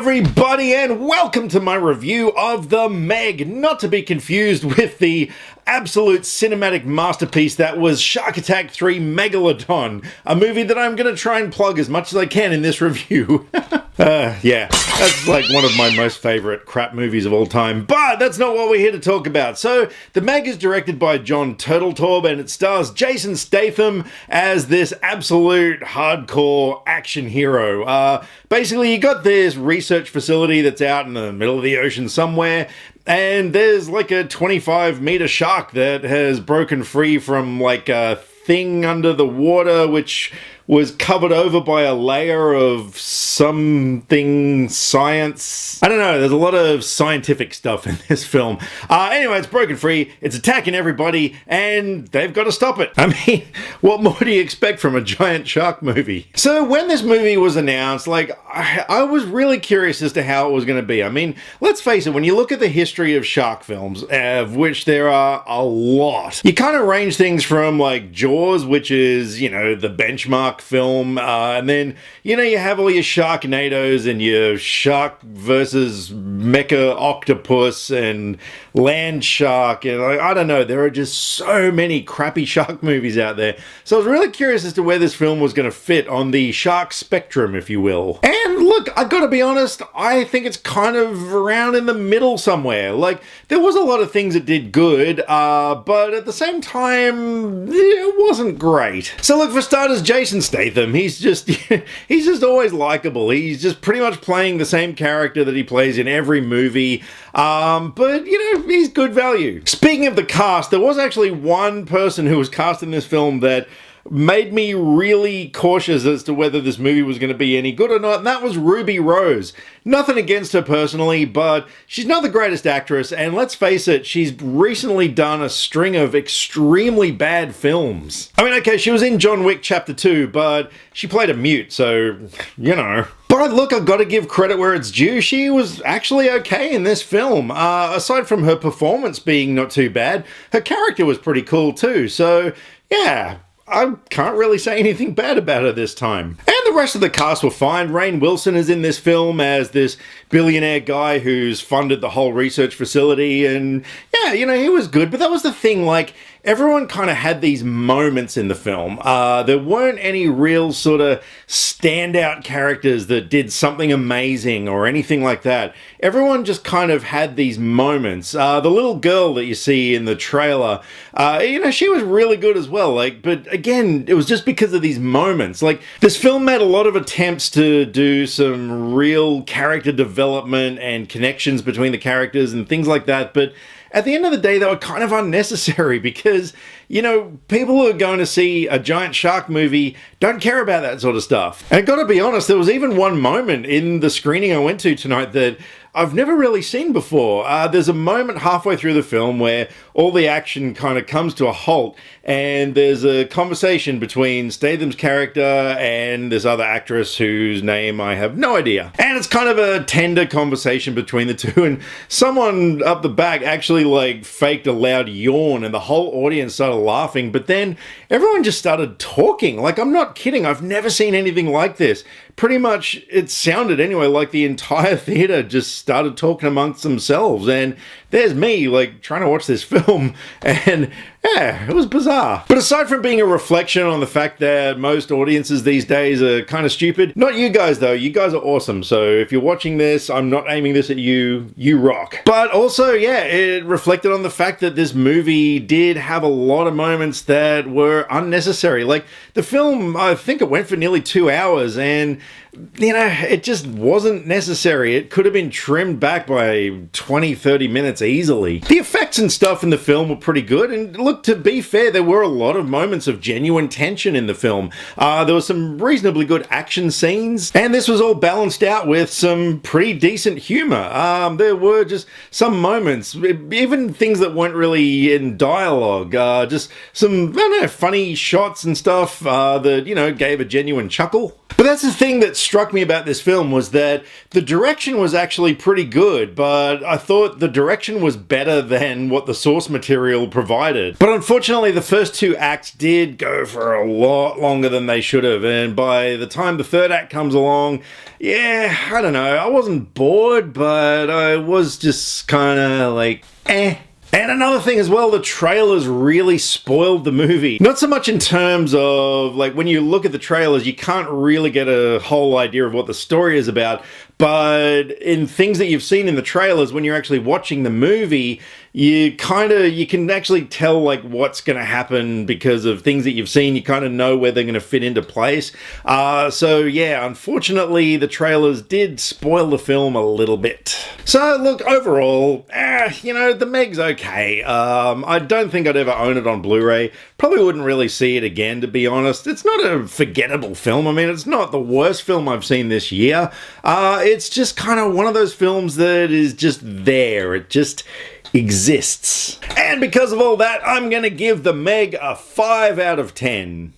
everybody, and welcome to my review of The Meg, not to be confused with the absolute cinematic masterpiece that was Shark Attack 3 Megalodon, a movie that I'm going to try and plug as much as I can in this review. Yeah, that's like one of my most favorite crap movies of all time, but that's not what we're here to talk about. So, The Meg is directed by John Turteltaub, and it stars Jason Statham as this absolute hardcore action hero. Basically, you got this research facility that's out in the middle of the ocean somewhere, and there's like a 25-meter shark that has broken free from like a thing under the water, which was covered over by a layer of something science. I don't know, there's a lot of scientific stuff in this film. Anyway, it's broken free, it's attacking everybody, and they've got to stop it. I mean, what more do you expect from a giant shark movie? So when this movie was announced, like, I was really curious as to how it was going to be. I mean, let's face it, when you look at the history of shark films, of which there are a lot, you kind of range things from like Jaws, which is, you know, the benchmark film, and then, you know, you have all your Sharknados and your shark versus mecha octopus and land shark, and I don't know, there are just so many crappy shark movies out there. So I was really curious as to where this film was going to fit on the shark spectrum, if you will. And look, I gotta be honest, I think it's kind of around in the middle somewhere. Like, there was a lot of things that did good, but at the same time, it wasn't great. So look, for starters, Jason Statham, he's just always likable. He's just pretty much playing the same character that he plays in every movie, but you know, he's good value. Speaking of the cast, there was actually one person who was cast in this film that made me really cautious as to whether this movie was going to be any good or not, and that was Ruby Rose. Nothing against her personally, but she's not the greatest actress, and let's face it, she's recently done a string of extremely bad films. I mean, okay, she was in John Wick Chapter 2, but she played a mute, so, you know. But look, I've got to give credit where it's due. She was actually okay in this film. Aside from her performance being not too bad, her character was pretty cool too, so, yeah. I can't really say anything bad about her this time. And the rest of the cast were fine. Rainn Wilson is in this film as this billionaire guy who's funded the whole research facility, and yeah, you know, he was good, but that was the thing, like, everyone kind of had these moments in the film. There weren't any real sort of standout characters that did something amazing or anything like that. Everyone just kind of had these moments. The little girl that you see in the trailer, you know, she was really good as well. Like, but again, it was just because of these moments. Like, this film made a lot of attempts to do some real character development and connections between the characters and things like that, but at the end of the day, they were kind of unnecessary because, you know, people who are going to see a giant shark movie don't care about that sort of stuff. And I gotta be honest, there was even one moment in the screening I went to tonight that I've never really seen before. There's a moment halfway through the film where all the action kind of comes to a halt, and there's a conversation between Statham's character and this other actress whose name I have no idea. And it's kind of a tender conversation between the two, and someone up the back actually like faked a loud yawn, and the whole audience started laughing, but then everyone just started talking. Like, I'm not kidding, I've never seen anything like this. Pretty much, it sounded anyway like the entire theater just started talking amongst themselves, and there's me, like, trying to watch this film, and yeah, it was bizarre. But aside from being a reflection on the fact that most audiences these days are kind of stupid, not you guys though, you guys are awesome, so if you're watching this, I'm not aiming this at you, you rock. But also, yeah, it reflected on the fact that this movie did have a lot of moments that were unnecessary. Like, the film, I think it went for nearly 2 hours, and you know, it just wasn't necessary. It could have been trimmed back by 20-30 minutes easily. The effects and stuff in the film were pretty good, and look, to be fair, there were a lot of moments of genuine tension in the film. There was some reasonably good action scenes, and this was all balanced out with some pretty decent humor. There were just some moments, even things that weren't really in dialogue, just some, I don't know, funny shots and stuff that, you know, gave a genuine chuckle. But that's the thing that struck me about this film was that the direction was actually pretty good, but I thought the direction was better than what the source material provided. But unfortunately, the first two acts did go for a lot longer than they should have, and by the time the third act comes along, yeah, I don't know, I wasn't bored, but I was just kind of like, eh. And another thing as well, the trailers really spoiled the movie. Not so much in terms of, like, when you look at the trailers, you can't really get a whole idea of what the story is about, but in things that you've seen in the trailers, when you're actually watching the movie, you can actually tell like what's going to happen because of things that you've seen. You kind of know where they're going to fit into place. So yeah, unfortunately, the trailers did spoil the film a little bit. So look, overall, you know, the Meg's okay. I don't think I'd ever own it on Blu-ray. Probably wouldn't really see it again, to be honest. It's not a forgettable film. I mean, it's not the worst film I've seen this year. It's just kind of one of those films that is just there. It just exists. And because of all that, I'm going to give The Meg a 5 out of 10.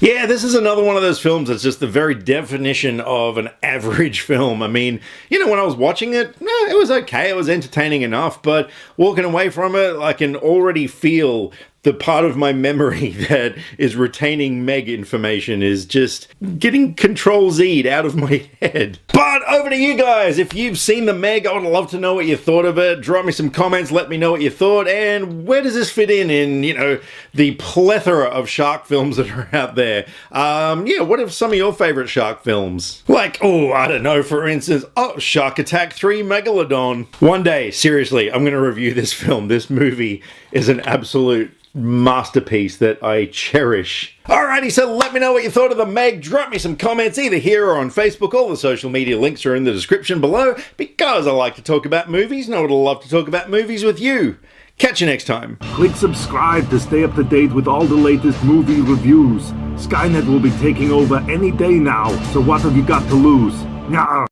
Yeah, this is another one of those films that's just the very definition of an average film. I mean, you know, when I was watching it, it was okay. It was entertaining enough, but walking away from it, I can already feel the part of my memory that is retaining Meg information is just getting Control-Z'd out of my head. But over to you guys. If you've seen the Meg, I would love to know what you thought of it. Drop me some comments, let me know what you thought, and where does this fit in, you know, the plethora of shark films that are out there? Yeah, what are some of your favorite shark films? Like, oh, I don't know, for instance, Shark Attack 3 Megalodon. One day, seriously, I'm going to review this film. This movie is an absolute masterpiece that I cherish. Alrighty, so let me know what you thought of the Meg. Drop me some comments either here or on Facebook. All the social media links are in the description below because I like to talk about movies and I would love to talk about movies with you. Catch you next time. Click subscribe to stay up to date with all the latest movie reviews. Skynet will be taking over any day now, so what have you got to lose? Nyah.